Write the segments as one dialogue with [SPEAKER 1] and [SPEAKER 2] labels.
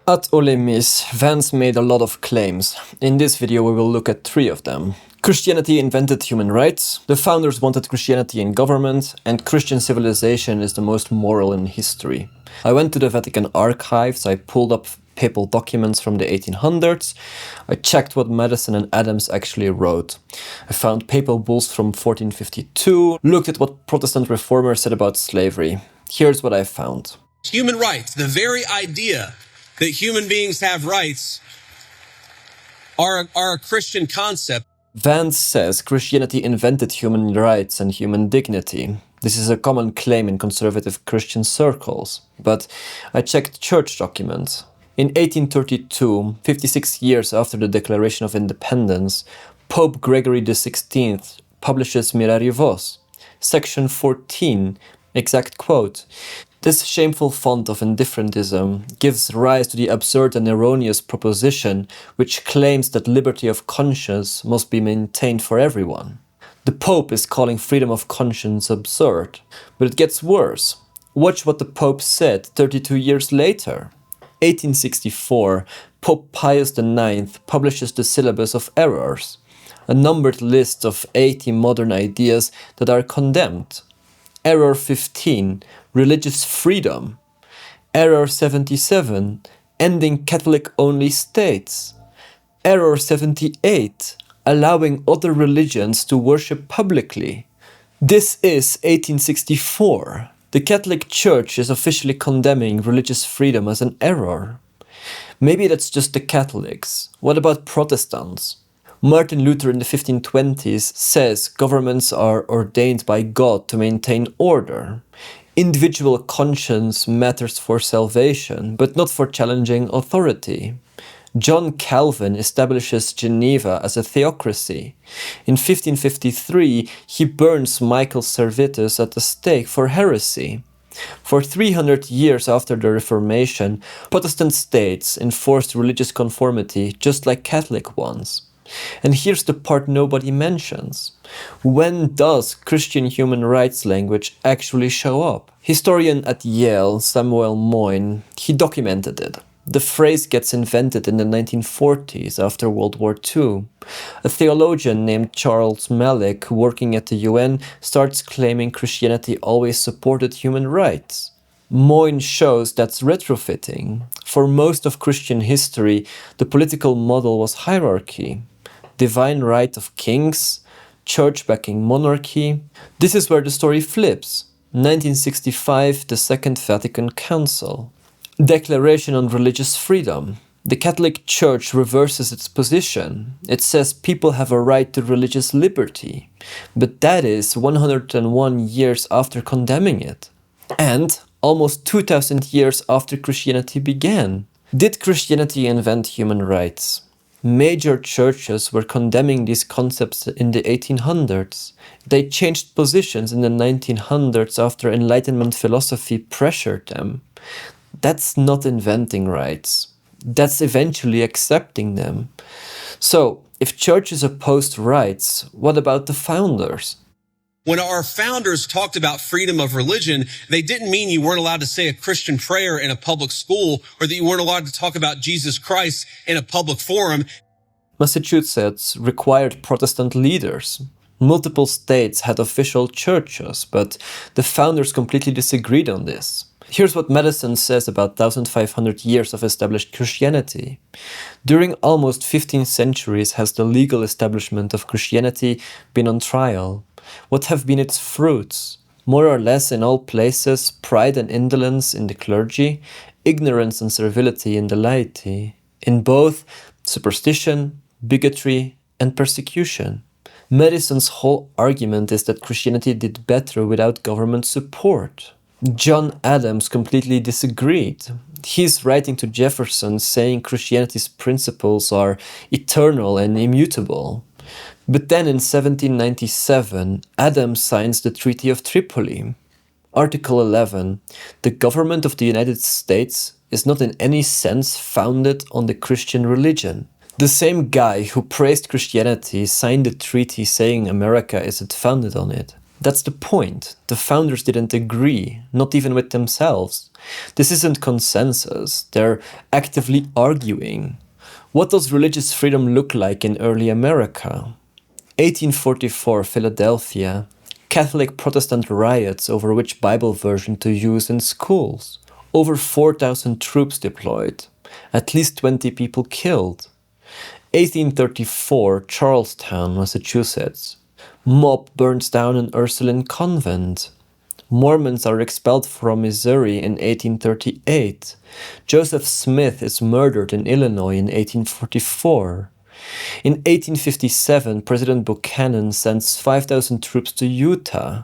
[SPEAKER 1] At Ole Miss, Vance made a lot of claims. In this video we will look at 3 of them. Christianity invented human rights, the founders wanted Christianity in government, and Christian civilization is the most moral in history. I went to the Vatican archives, I pulled up papal documents from the 1800s, I checked what Madison and Adams actually wrote. I found papal bulls from 1452, looked at what Protestant reformers said about slavery. Here's what I found.
[SPEAKER 2] Human rights, the very idea that human beings have rights, are a Christian concept.
[SPEAKER 1] Vance says Christianity invented human rights and human dignity. This is a common claim in conservative Christian circles, but I checked church documents. In 1832, 56 years after the Declaration of Independence, Pope Gregory XVI publishes Mirari, section 14, exact quote. This shameful font of indifferentism gives rise to the absurd and erroneous proposition which claims that liberty of conscience must be maintained for everyone. The Pope is calling freedom of conscience absurd, but it gets worse. Watch what the Pope said 32 years later. 1864, Pope Pius IX publishes the Syllabus of Errors, a numbered list of 80 modern ideas that are condemned. Error 15, religious freedom. Error 77, ending Catholic-only states. Error 78, allowing other religions to worship publicly. This is 1864. The Catholic Church is officially condemning religious freedom as an error. Maybe that's just the Catholics. What about Protestants? Martin Luther in the 1520s says governments are ordained by God to maintain order. Individual conscience matters for salvation, but not for challenging authority. John Calvin establishes Geneva as a theocracy. In 1553, he burns Michael Servetus at the stake for heresy. For 300 years after the Reformation, Protestant states enforced religious conformity just like Catholic ones. And here's the part nobody mentions. When does Christian human rights language actually show up? Historian at Yale, Samuel Moyne, he documented it. The phrase gets invented in the 1940s after World War II. A theologian named Charles Malik, working at the UN, starts claiming Christianity always supported human rights. Moyne shows that's retrofitting. For most of Christian history, the political model was hierarchy. Divine right of kings, church backing monarchy. This is where the story flips. 1965, the Second Vatican Council. Declaration on religious freedom. The Catholic Church reverses its position. It says people have a right to religious liberty. But that is 101 years after condemning it. And almost 2000 years after Christianity began. Did Christianity invent human rights? Major churches were condemning these concepts in the 1800s. They changed positions in the 1900s after Enlightenment philosophy pressured them. That's not inventing rights. That's eventually accepting them. So, if churches opposed rights, what about the founders?
[SPEAKER 2] When our founders talked about freedom of religion, they didn't mean you weren't allowed to say a Christian prayer in a public school or that you weren't allowed to talk about Jesus Christ in a public forum.
[SPEAKER 1] Massachusetts required Protestant leaders. Multiple states had official churches, but the founders completely disagreed on this. Here's what Madison says about 1,500 years of established Christianity. During almost 15 centuries has the legal establishment of Christianity been on trial. What have been its fruits? More or less in all places, pride and indolence in the clergy, ignorance and servility in the laity. In both, superstition, bigotry, and persecution. Madison's whole argument is that Christianity did better without government support. John Adams completely disagreed. He's writing to Jefferson saying Christianity's principles are eternal and immutable. But then in 1797, Adams signs the Treaty of Tripoli. Article 11. The government of the United States is not in any sense founded on the Christian religion. The same guy who praised Christianity signed the treaty saying America isn't founded on it. That's the point. The founders didn't agree, not even with themselves. This isn't consensus, they're actively arguing. What does religious freedom look like in early America? 1844, Philadelphia. Catholic Protestant riots over which Bible version to use in schools. Over 4,000 troops deployed. At least 20 people killed. 1834, Charlestown, Massachusetts. Mob burns down an Ursuline convent. Mormons are expelled from Missouri in 1838. Joseph Smith is murdered in Illinois in 1844. In 1857, President Buchanan sends 5,000 troops to Utah.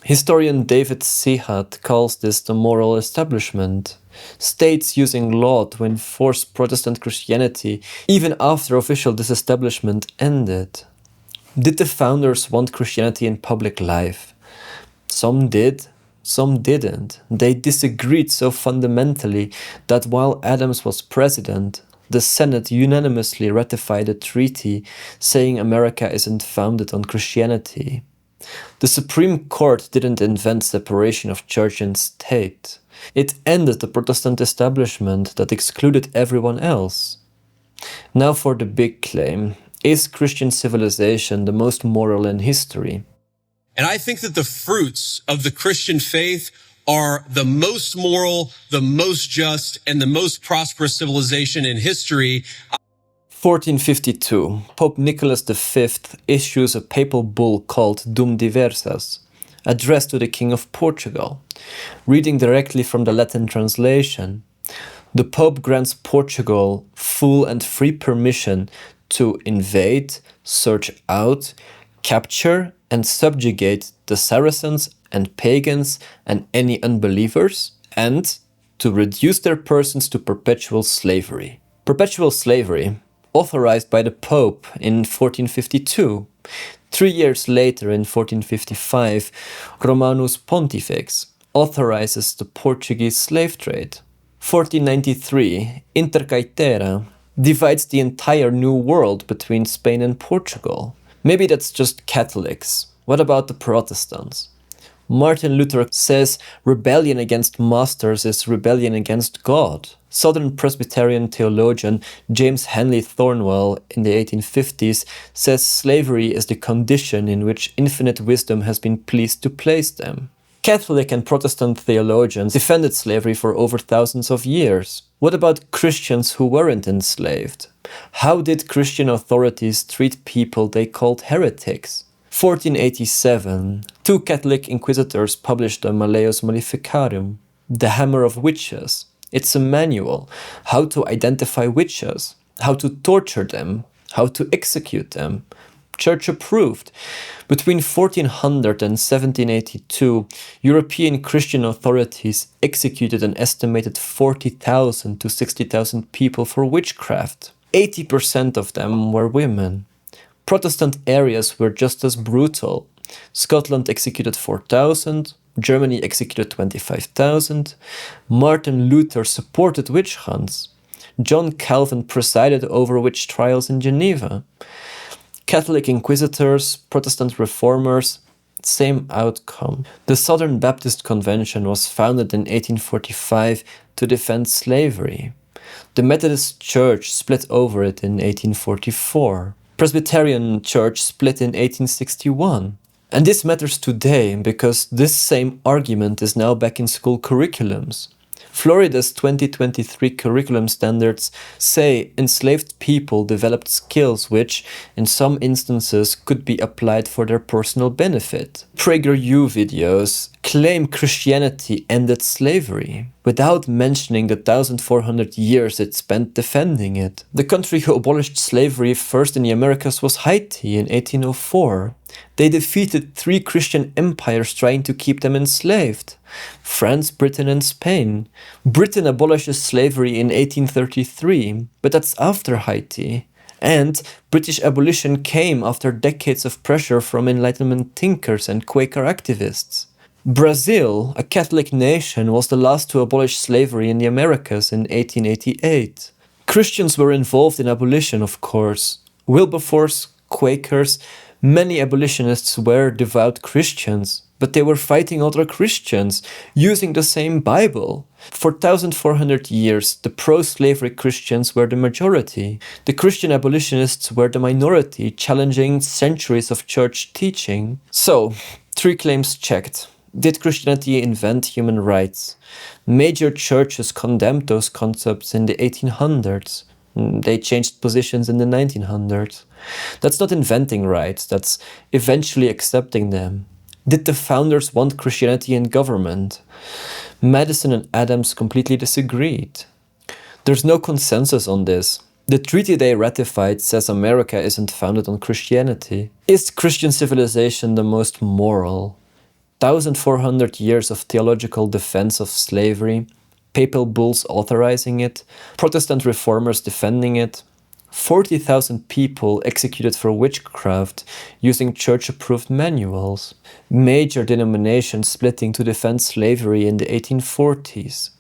[SPEAKER 1] Historian David Sihat calls this the moral establishment. States using law to enforce Protestant Christianity even after official disestablishment ended. Did the founders want Christianity in public life? Some did, some didn't. They disagreed so fundamentally that while Adams was president, the Senate unanimously ratified a treaty saying America isn't founded on Christianity. The Supreme Court didn't invent separation of church and state. It ended the Protestant establishment that excluded everyone else. Now for the big claim. Is Christian civilization the most moral in history?
[SPEAKER 2] And I think that the fruits of the Christian faith are the most moral, the most just, and the most prosperous civilization in history.
[SPEAKER 1] 1452, Pope Nicholas V issues a papal bull called Dum Diversas, addressed to the King of Portugal. Reading directly from the Latin translation, the Pope grants Portugal full and free permission to invade, search out, capture, and subjugate the Saracens and pagans and any unbelievers, and to reduce their persons to perpetual slavery. Perpetual slavery, authorized by the Pope in 1452. 3 years later, in 1455, Romanus Pontifex authorizes the Portuguese slave trade. 1493, Inter Caetera divides the entire New World between Spain and Portugal. Maybe that's just Catholics. What about the Protestants? Martin Luther says rebellion against masters is rebellion against God. Southern Presbyterian theologian James Henley Thornwell in the 1850s says slavery is the condition in which infinite wisdom has been pleased to place them. Catholic and Protestant theologians defended slavery for over thousands of years. What about Christians who weren't enslaved? How did Christian authorities treat people they called heretics? 1487, 2 Catholic inquisitors published the Malleus Maleficarum, the Hammer of Witches. It's a manual, how to identify witches, how to torture them, how to execute them. Church approved. Between 1400 and 1782, European Christian authorities executed an estimated 40,000 to 60,000 people for witchcraft. 80% of them were women. Protestant areas were just as brutal. Scotland executed 4,000, Germany executed 25,000. Martin Luther supported witch hunts. John Calvin presided over witch trials in Geneva. Catholic inquisitors, Protestant reformers, same outcome. The Southern Baptist Convention was founded in 1845 to defend slavery. The Methodist Church split over it in 1844. Presbyterian Church split in 1861. And this matters today because this same argument is now back in school curriculums. Florida's 2023 curriculum standards say enslaved people developed skills which, in some instances, could be applied for their personal benefit. PragerU videos claim Christianity ended slavery, without mentioning the 1,400 years it spent defending it. The country who abolished slavery first in the Americas was Haiti in 1804. They defeated 3 Christian empires trying to keep them enslaved: France, Britain, and Spain. Britain abolishes slavery in 1833, but that's after Haiti. And British abolition came after decades of pressure from Enlightenment thinkers and Quaker activists. Brazil, a Catholic nation, was the last to abolish slavery in the Americas in 1888. Christians were involved in abolition, of course. Wilberforce, Quakers, Many abolitionists were devout Christians, but they were fighting other Christians, using the same Bible. For 1,400 years, the pro-slavery Christians were the majority. The Christian abolitionists were the minority, challenging centuries of church teaching. So, 3 claims checked. Did Christianity invent human rights? Major churches condemned those concepts in the 1800s. They changed positions in the 1900s. That's not inventing rights, that's eventually accepting them. Did the founders want Christianity in government? Madison and Adams completely disagreed. There's no consensus on this. The treaty they ratified says America isn't founded on Christianity. Is Christian civilization the most moral? 1,400 years of theological defense of slavery, papal bulls authorizing it, Protestant reformers defending it, 40,000 people executed for witchcraft using church-approved manuals, major denominations splitting to defend slavery in the 1840s.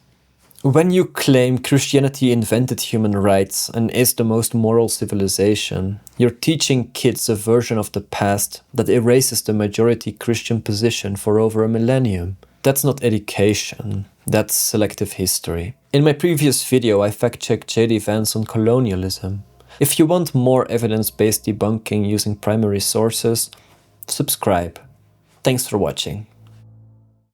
[SPEAKER 1] When you claim Christianity invented human rights and is the most moral civilization, you're teaching kids a version of the past that erases the majority Christian position for over a millennium. That's not education, that's selective history. In my previous video, I fact-checked J.D. Vance on colonialism. If you want more evidence-based debunking using primary sources, subscribe. Thanks for watching.